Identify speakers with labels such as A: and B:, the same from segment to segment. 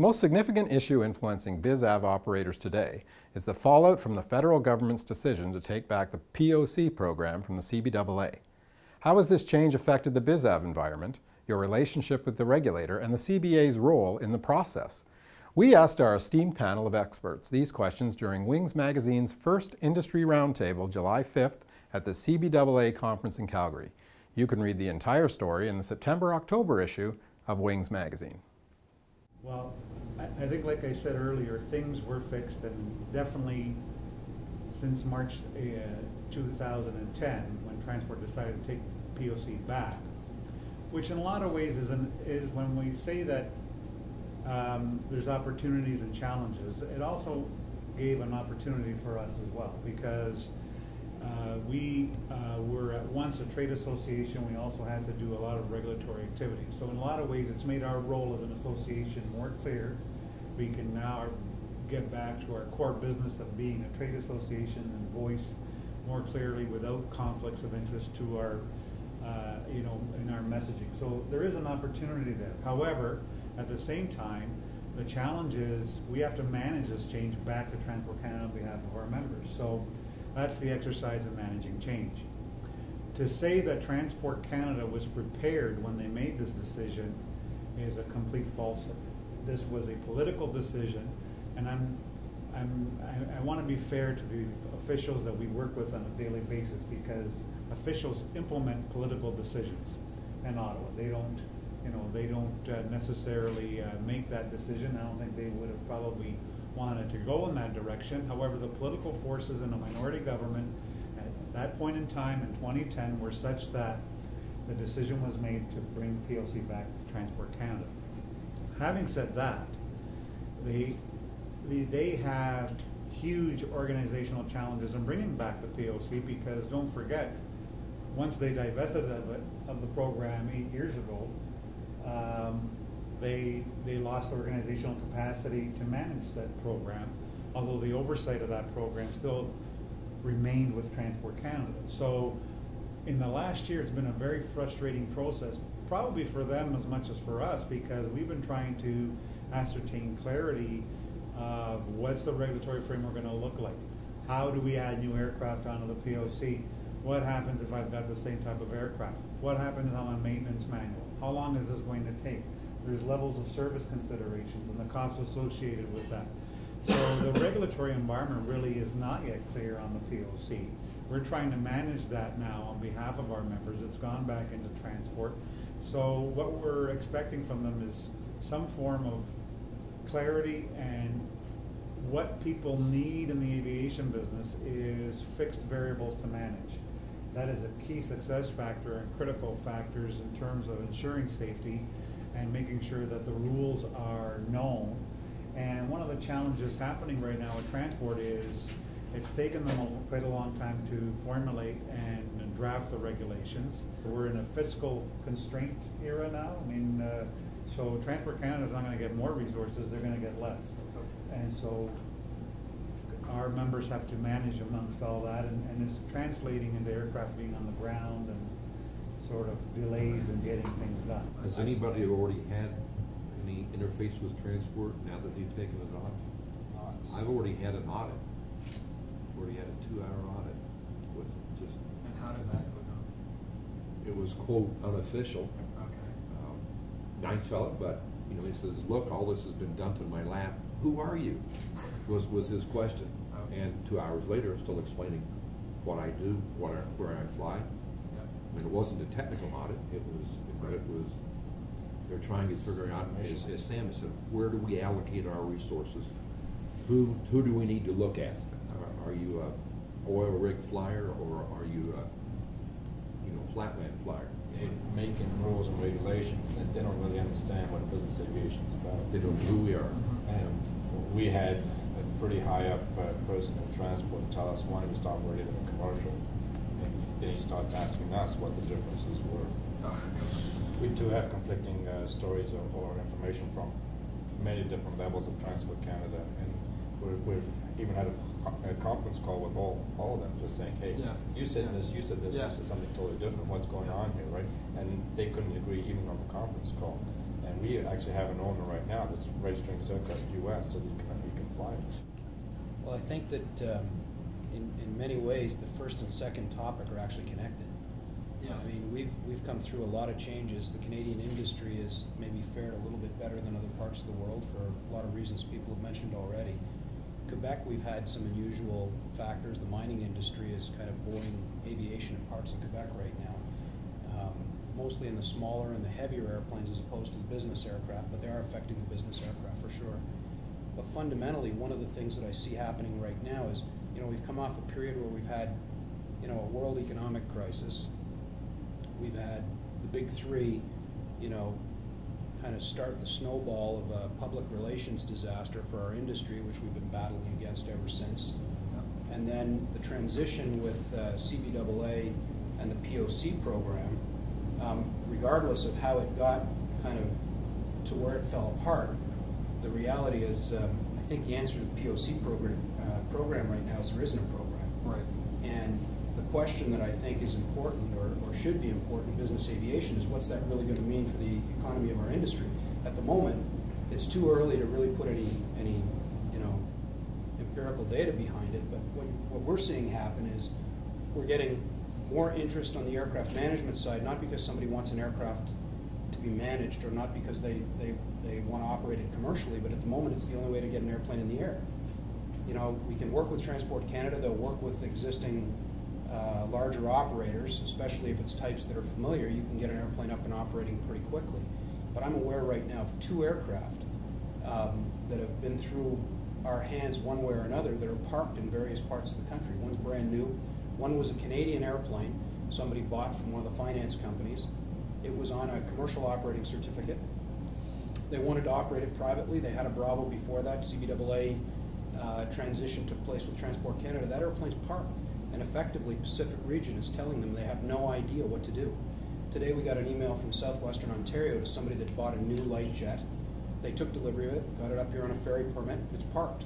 A: most significant issue influencing BizAv operators today is the fallout from the federal government's decision to take back the POC program from the CBAA. How has this change affected the BizAv environment, your relationship with the regulator, and the CBA's role in the process? We asked our esteemed panel of experts these questions during Wings Magazine's first industry roundtable July 5th at the CBAA conference in Calgary. You can read the entire story in the September-October issue of Wings Magazine.
B: Well, I think, like I said earlier, things were fixed, and definitely since March 2010, when Transport decided to take POC back, which in a lot of ways is when we say that there's opportunities and challenges, it also gave an opportunity for us as well, because we were at once a trade association. We also had to do a lot of regulatory activity. So in a lot of ways, it's made our role as an association more clear. We can now get back to our core business of being a trade association and voice more clearly without conflicts of interest to our, in our messaging. So there is an opportunity there. However, at the same time, the challenge is we have to manage this change back to Transport Canada on behalf of our members. So that's the exercise in managing change. To say that Transport Canada was prepared when they made this decision is a complete falsehood. This was a political decision, and I want to be fair to the officials that we work with on a daily basis, because officials implement political decisions in Ottawa. They don't necessarily make that decision. I don't think they would have probably wanted to go in that direction. However, the political forces in a minority government at that point in time in 2010 were such that the decision was made to bring POC back to Transport Canada. Having said that, they have huge organizational challenges in bringing back the POC, because don't forget, once they divested of the program 8 years ago, they lost organizational capacity to manage that program, although the oversight of that program still remained with Transport Canada. So in the last year, it's been a very frustrating process, probably for them as much as for us, because we've been trying to ascertain clarity of what's the regulatory framework going to look like. How do we add new aircraft onto the POC? What happens if I've got the same type of aircraft? What happens on my maintenance manual? How long is this going to take? There's levels of service considerations and the costs associated with that. So the regulatory environment really is not yet clear on the POC. We're trying to manage that now on behalf of our members. It's gone back into transport. So what we're expecting from them is some form of clarity, and what people need in the aviation business is fixed variables to manage. That is a key success factor and critical factors in terms of ensuring safety and making sure that the rules are known. And one of the challenges happening right now with transport is it's taken them quite a long time to formulate and draft the regulations. We're in a fiscal constraint era now. I mean, so Transport Canada is not going to get more resources, they're going to get less. And so our members have to manage amongst all that, and it's translating into aircraft being on the ground and sort of delays in getting things done.
C: Has anybody already had any interface with transport now that they've taken it off? I've already had an audit. I've already had a 2-hour audit with just.
D: And how did that go down?
C: It was quote unofficial.
D: Okay.
C: Nice fella, but he says, "Look, all this has been dumped in my lap. Who are you?" was his question. Okay. And 2 hours later, I'm still explaining what I do, where I fly.
D: Yep.
C: I mean, it wasn't a technical audit. But it was. They're trying to figure out, as Sam said, where do we allocate our resources? Who do we need to look at? Are you a oil rig flyer, or are you a flatland flyer?
E: They're making rules and regulations, and they don't really understand what business aviation is about.
C: They don't know who we are.
E: And we had a pretty high up person in transport tell us when we start operating in a commercial, and then he starts asking us what the differences were. We too have conflicting stories or information from many different levels of Transport Canada, and we're even had a conference call with all of them, just saying, hey, you said this, you said this, you said something totally different, what's going on here, right? And they couldn't agree even on the conference call. And we actually have an owner right now that's registering his aircraft US so that he can fly it.
F: Well, I think that in many ways, the first and second topic are actually connected.
G: Yes.
F: I mean, we've come through a lot of changes. The Canadian industry has maybe fared a little bit better than other parts of the world for a lot of reasons people have mentioned already. Quebec, we've had some unusual factors. The mining industry is kind of blowing aviation in parts of Quebec right now, mostly in the smaller and the heavier airplanes as opposed to the business aircraft, but they are affecting the business aircraft for sure. But fundamentally, one of the things that I see happening right now is, we've come off a period where we've had, a world economic crisis. We've had the big three, kind of start the snowball of a public relations disaster for our industry, which we've been battling against ever since. Yep. And then the transition with CBAA and the POC program, regardless of how it got kind of to where it fell apart, the reality is, I think the answer to the POC program right now is there isn't a program.
G: Right.
F: And the question that I think is important, or should be important in business aviation, is what's that really going to mean for the economy of our industry? At the moment, it's too early to really put any empirical data behind it. But what we're seeing happen is we're getting more interest on the aircraft management side, not because somebody wants an aircraft to be managed, or not because they want to operate it commercially, but at the moment it's the only way to get an airplane in the air. We can work with Transport Canada. They'll work with existing larger operators, especially if it's types that are familiar. You can get an airplane up and operating pretty quickly. But I'm aware right now of 2 aircraft that have been through our hands one way or another that are parked in various parts of the country. One's brand new. One was a Canadian airplane somebody bought from one of the finance companies. It was on a commercial operating certificate. They wanted to operate it privately. They had a Bravo before that. CBAA transition took place with Transport Canada. That airplane's parked, and effectively Pacific Region is telling them they have no idea what to do. Today we got an email from Southwestern Ontario to somebody that bought a new light jet. They took delivery of it, got it up here on a ferry permit, it's parked.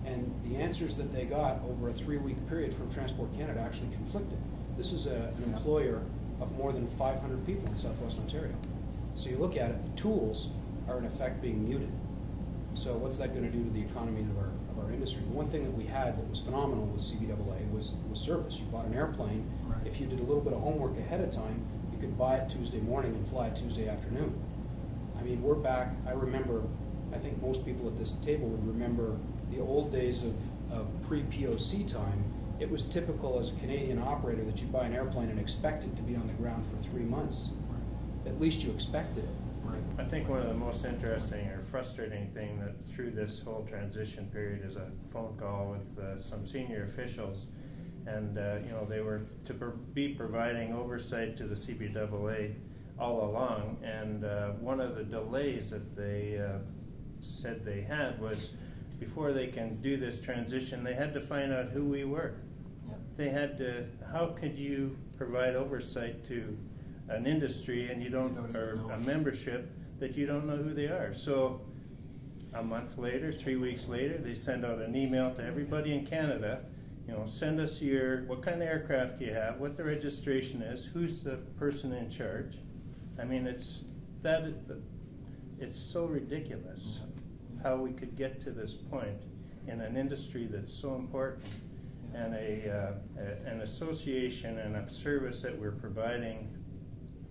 F: And the answers that they got over a 3-week period from Transport Canada actually conflicted. This is an employer of more than 500 people in Southwest Ontario. So you look at it, the tools are in effect being muted. So what's that going to do to the economy of our industry? The one thing that we had that was phenomenal with CBAA was service. You bought an airplane. Right. If you did a little bit of homework ahead of time, you could buy it Tuesday morning and fly it Tuesday afternoon. I mean, we're back. I remember, I think most people at this table would remember the old days of pre-POC time. It was typical as a Canadian operator that you buy an airplane and expect it to be on the ground for 3 months. Right. At least you expected it.
G: Right.
H: I think one of the most interesting or frustrating thing that through this whole transition period is a phone call with some senior officials, and they were to be providing oversight to the CBAA all along, and one of the delays that they said they had was before they can do this transition, they had to find out who we were. Yep. They had to, how could you provide oversight to an industry and you don't or a membership that you don't know who they are? So a month later, 3 weeks later, they send out an email to everybody in Canada, send us what kind of aircraft you have, what the registration is, who's the person in charge. I mean, it's so ridiculous how we could get to this point in an industry that's so important, and an association and a service that we're providing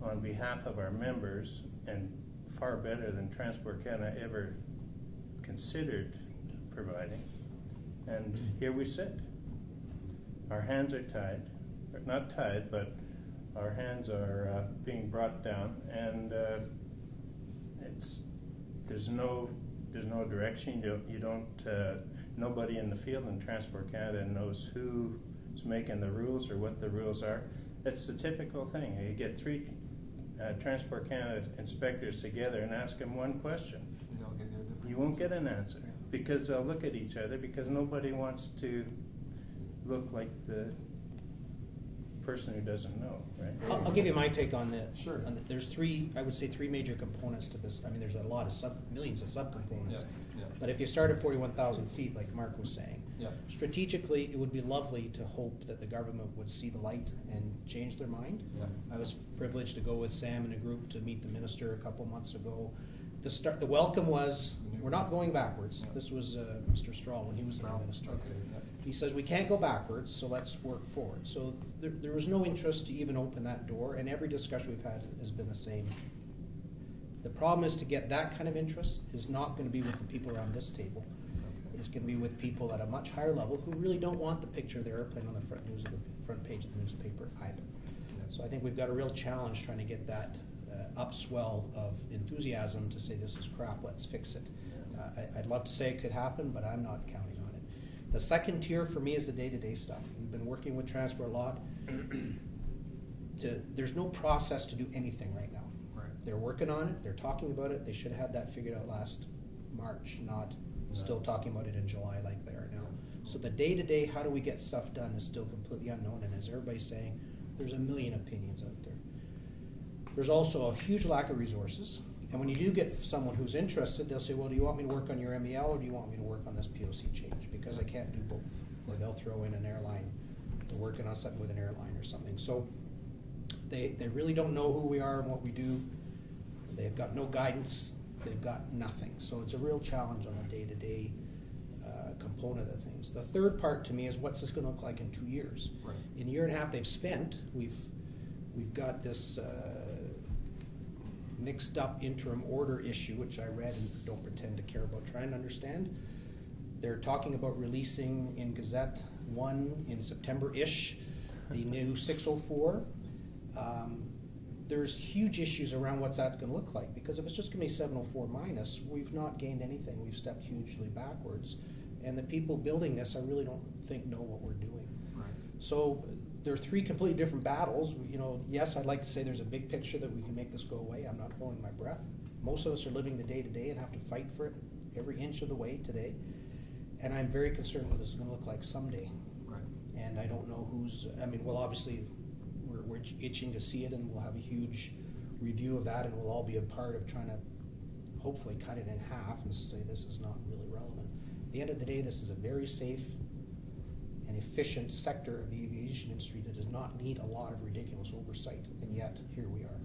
H: on behalf of our members, and far better than Transport Canada ever considered providing. And here we sit. Our hands are tied, or not tied, but our hands are being brought down, and there's no direction. You don't. Nobody in the field in Transport Canada knows who's making the rules or what the rules are. It's the typical thing. You get 3 Transport Canada inspectors together and ask them one question. You won't get an answer, because they'll look at each other, because nobody wants to look like the person who doesn't know, right?
F: I'll give you my take on this.
G: Sure.
F: There's 3 major components to this. I mean, there's a lot of millions of subcomponents.
G: Yeah.
F: But if you start at 41,000 feet, like Mark was saying,
G: Yeah.
F: strategically, it would be lovely to hope that the government would see the light and change their mind.
G: Yeah.
F: I was privileged to go with Sam and a group to meet the minister a couple months ago. the welcome was, we're not going backwards. This was Mr. Strahl when he was the minister. He says, we can't go backwards, so let's work forward. So there was no interest to even open that door, and every discussion we've had has been the same. The problem is to get that kind of interest is not going to be with the people around this table. It's going to be with people at a much higher level who really don't want the picture of the airplane on the front page of the newspaper either. So I think we've got a real challenge trying to get that upswell of enthusiasm to say this is crap, let's fix it. I'd love to say it could happen, but I'm not counting on it. The second tier for me is the day-to-day stuff. We've been working with Transport a lot. There's no process to do anything right now. Right. They're working on it, they're talking about it. They should have had that figured out last March, not still talking about it in July like they are now. So the day-to-day, how do we get stuff done is still completely unknown, and as everybody's saying, there's a million opinions out there. There's also a huge lack of resources, and when you do get someone who's interested, they'll say, well, do you want me to work on your MEL or do you want me to work on this POC change? Because I can't do both. Or they'll throw in an airline, they're working on something with an airline or something. So they really don't know who we are and what we do. They've got no guidance, they've got nothing. So it's a real challenge on the day-to-day component of things. The third part to me is what's this going to look like in 2 years? Right. In a year and a half they've spent, we've got this mixed up interim order issue, which I read and don't pretend to care about trying to understand. They're talking about releasing in Gazette 1 in September-ish the new 604. There's huge issues around what's that going to look like, because if it's just going to be 704 minus, we've not gained anything. We've stepped hugely backwards, and the people building this, I really don't think know what we're doing. Right. So there are three completely different battles. You know, yes, I'd like to say there's a big picture that we can make this go away. I'm not holding my breath. Most of us are living the day-to-day and have to fight for it every inch of the way today. And I'm very concerned what this is going to look like someday. Right. And I don't know who's, I mean, well, obviously we're itching to see it, and we'll have a huge review of that, and we'll all be a part of trying to hopefully cut it in half and say this is not really relevant. At the end of the day, this is a very safe and efficient sector of the aviation industry that does not need a lot of ridiculous oversight, and yet here we are.